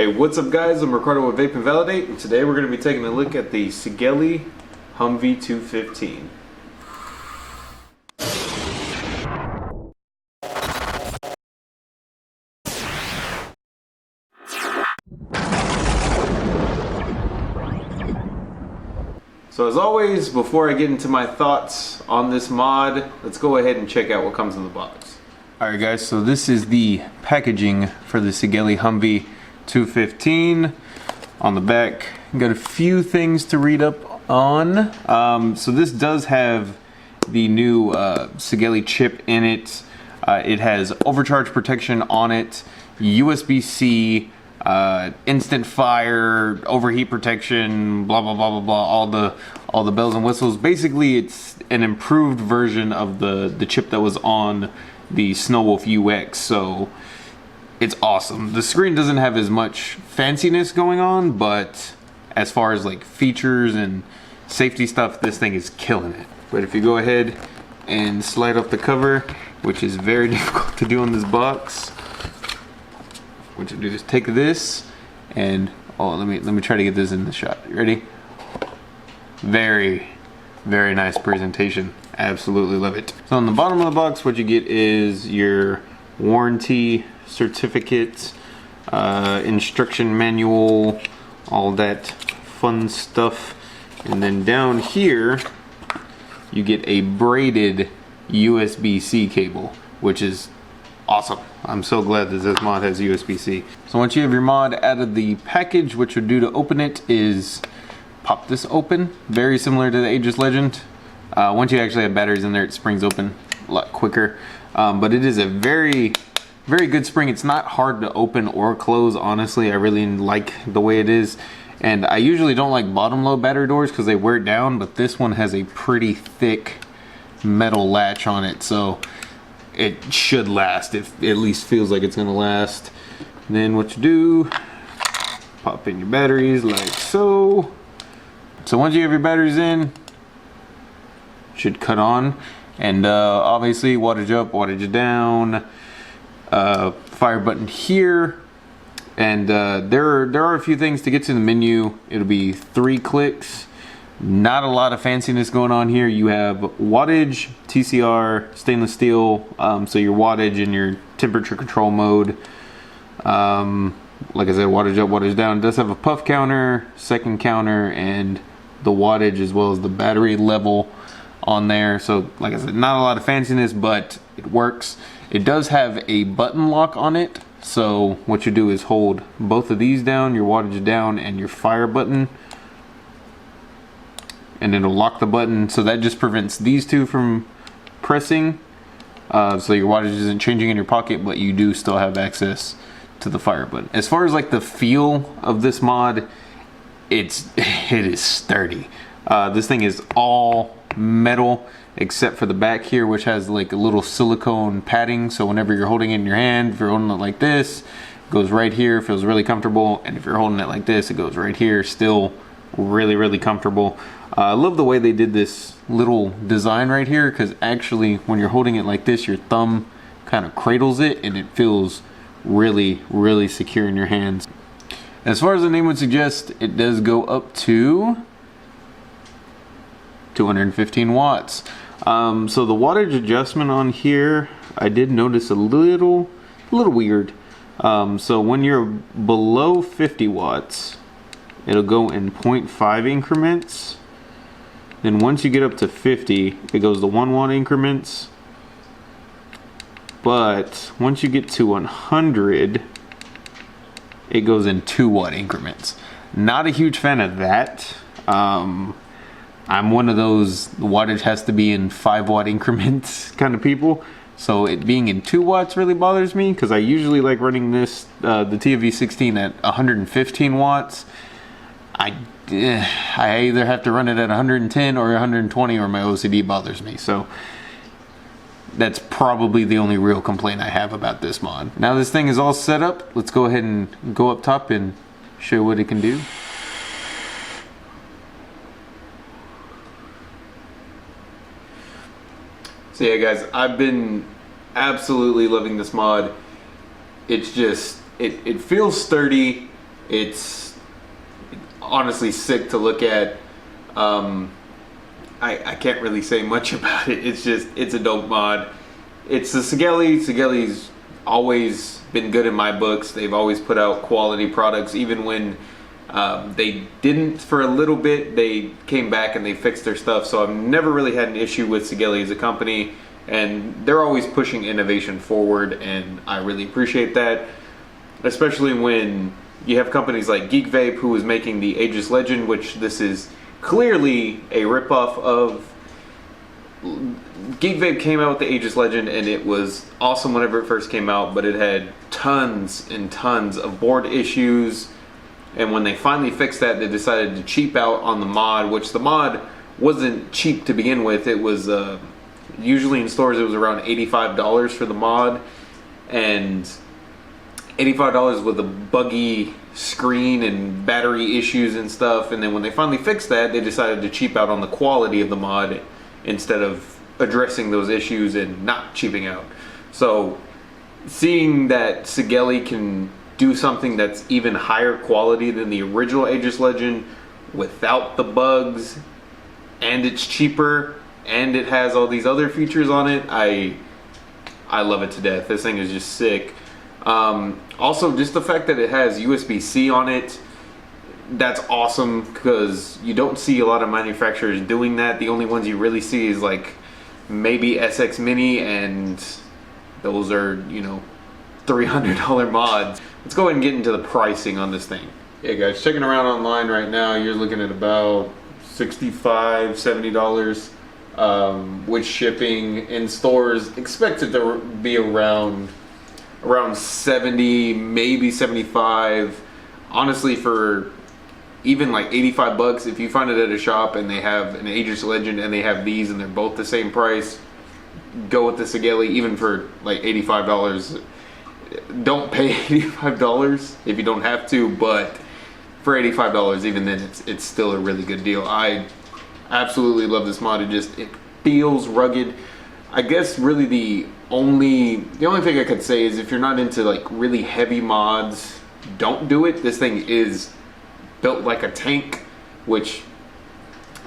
Hey, what's up guys? I'm Ricardo with Vape and Validate, and today we're going to be taking a look at the Sigelei Humvee 215. So as always, before I get into my thoughts on this mod, let's go ahead and check out what comes in the box. Alright guys, so this is the packaging for the Sigelei Humvee 215. On the back, got a few things to read up on. So this does have the new Sigelei chip in it. It has overcharge protection on it, USB-C, instant fire, overheat protection, blah blah blah blah blah, all the bells and whistles. Basically, it's an improved version of the chip that was on the Snowwolf UX. So it's awesome. The screen doesn't have as much fanciness going on, but as far as like features and safety stuff, this thing is killing it. But if you go ahead and slide off the cover, which is very difficult to do on this box, what you do is take this and let me try to get this in the shot. You ready? Very nice presentation. Absolutely love it. So on the bottom of the box, what you get is your warranty certificate, instruction manual, all that fun stuff. And then down here you get a braided USB-C cable, which is awesome. I'm so glad that this mod has USB-C. So once you have your mod out of the package, what you'll do to open it is pop this open, very similar to the Aegis Legend. Once you actually have batteries in there, it springs open a lot quicker. But it is a very good spring. It's not hard to open or close, honestly. I really like the way it is. And I usually don't like bottom load battery doors because they wear down, but this one has a pretty thick metal latch on it, so it should last. It at least feels like it's gonna last. And then what you do, pop in your batteries like so. So once you have your batteries in, should cut on. And obviously wattage up, wattage down, fire button here. And there are a few things to get to the menu. It'll be 3 clicks. Not a lot of fanciness going on here. You have wattage, TCR, stainless steel, so your wattage and your temperature control mode. Like I said, wattage up, wattage down. It does have a puff counter, second counter, and the wattage as well as the battery level on there. So like I said, not a lot of fanciness, but it works. It does have a button lock on it. So what you do is hold both of these down, your wattage down and your fire button, and it'll lock the button. So that just prevents these two from pressing. So your wattage isn't changing in your pocket, but you do still have access to the fire button. As far as like the feel of this mod, it is sturdy. This thing is all metal except for the back here, which has like a little silicone padding. So whenever you're holding it in your hand, if you're holding it like this, it goes right here, feels really comfortable. And if you're holding it like this, it goes right here, still really comfortable. I love the way they did this little design right here, because actually when you're holding it like this, your thumb kind of cradles it and it feels really secure in your hands. As far as the name would suggest, it does go up to 215 watts. So the wattage adjustment on here, I did notice a little weird. So when you're below 50 watts, it'll go in 0.5 increments. Then once you get up to 50, it goes to 1 watt increments. But once you get to 100, it goes in 2 watt increments. Not a huge fan of that. I'm one of those wattage has to be in 5 watt increments kind of people. So it being in 2 watts really bothers me, because I usually like running this, the TFV16 at 115 watts. I either have to run it at 110 or 120 or my OCD bothers me. So that's probably the only real complaint I have about this mod. Now this thing is all set up, let's go ahead and go up top and show you what it can do. So yeah guys, I've been absolutely loving this mod. It's just, it feels sturdy. It's honestly sick to look at. I can't really say much about it. It's a dope mod. It's the Sigelei. Sigelei's always been good in my books. They've always put out quality products, even when they didn't for a little bit. They came back and they fixed their stuff. So I've never really had an issue with Sigelei as a company, and they're always pushing innovation forward, and I really appreciate that, especially when you have companies like Geek Vape, who is making the Ageless Legend, which this is clearly a ripoff of. Geek Vape came out with the Ageless Legend, and it was awesome whenever it first came out, but it had tons and tons of board issues, and when they finally fixed that, they decided to cheap out on the mod, which the mod wasn't cheap to begin with. It was usually in stores it was around $85 for the mod, and $85 with a buggy screen and battery issues and stuff. And then when they finally fixed that, they decided to cheap out on the quality of the mod instead of addressing those issues and not cheaping out. So seeing that Sigelei can do something that's even higher quality than the original Ageless Legend without the bugs, and it's cheaper, and it has all these other features on it, I love it to death. This thing is just sick. Also, just the fact that it has USB-C on it, that's awesome, because you don't see a lot of manufacturers doing that. The only ones you really see is like maybe SX Mini, and those are, you know, $300 mods. Let's go ahead and get into the pricing on this thing. Yeah guys, checking around online right now, you're looking at about $65, $70 with shipping. In stores, expect it to be around 70, maybe 75. Honestly, for even like 85 bucks, if you find it at a shop and they have an Ageless Legend and they have these and they're both the same price, go with the Sigelei. Even for like $85, don't pay $85 if you don't have to, but for $85, even then, it's still a really good deal. I absolutely love this mod. It feels rugged. I guess really the only thing I could say is if you're not into like really heavy mods, don't do it. This thing is built like a tank, which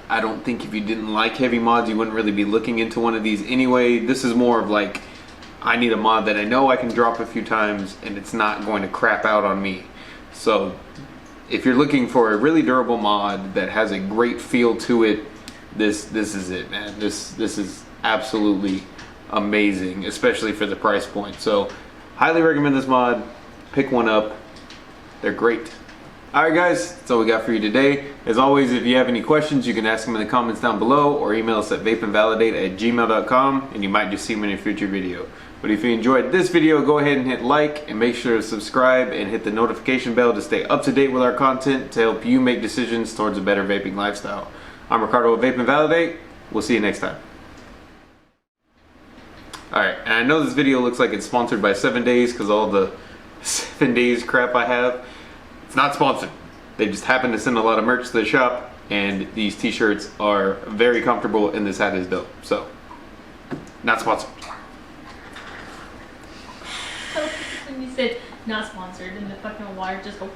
I don't think if you didn't like heavy mods, you wouldn't really be looking into one of these anyway. This is more of like, I need a mod that I know I can drop a few times and it's not going to crap out on me. So if you're looking for a really durable mod that has a great feel to it, this is it, man. This is absolutely amazing, especially for the price point. So highly recommend this mod. Pick one up. They're great. Alright guys, that's all we got for you today. As always, if you have any questions, you can ask them in the comments down below, or email us at vapeandvalidate@gmail.com, and you might just see them in a future video. But if you enjoyed this video, go ahead and hit like, and make sure to subscribe and hit the notification bell to stay up to date with our content to help you make decisions towards a better vaping lifestyle. I'm Ricardo with Vape and Validate. We'll see you next time. Alright, and I know this video looks like it's sponsored by 7 Days because all the 7 Days crap I have. It's not sponsored. They just happen to send a lot of merch to the shop, and these t-shirts are very comfortable, and this hat is dope. So, not sponsored. When you said not sponsored, and the fucking wire just go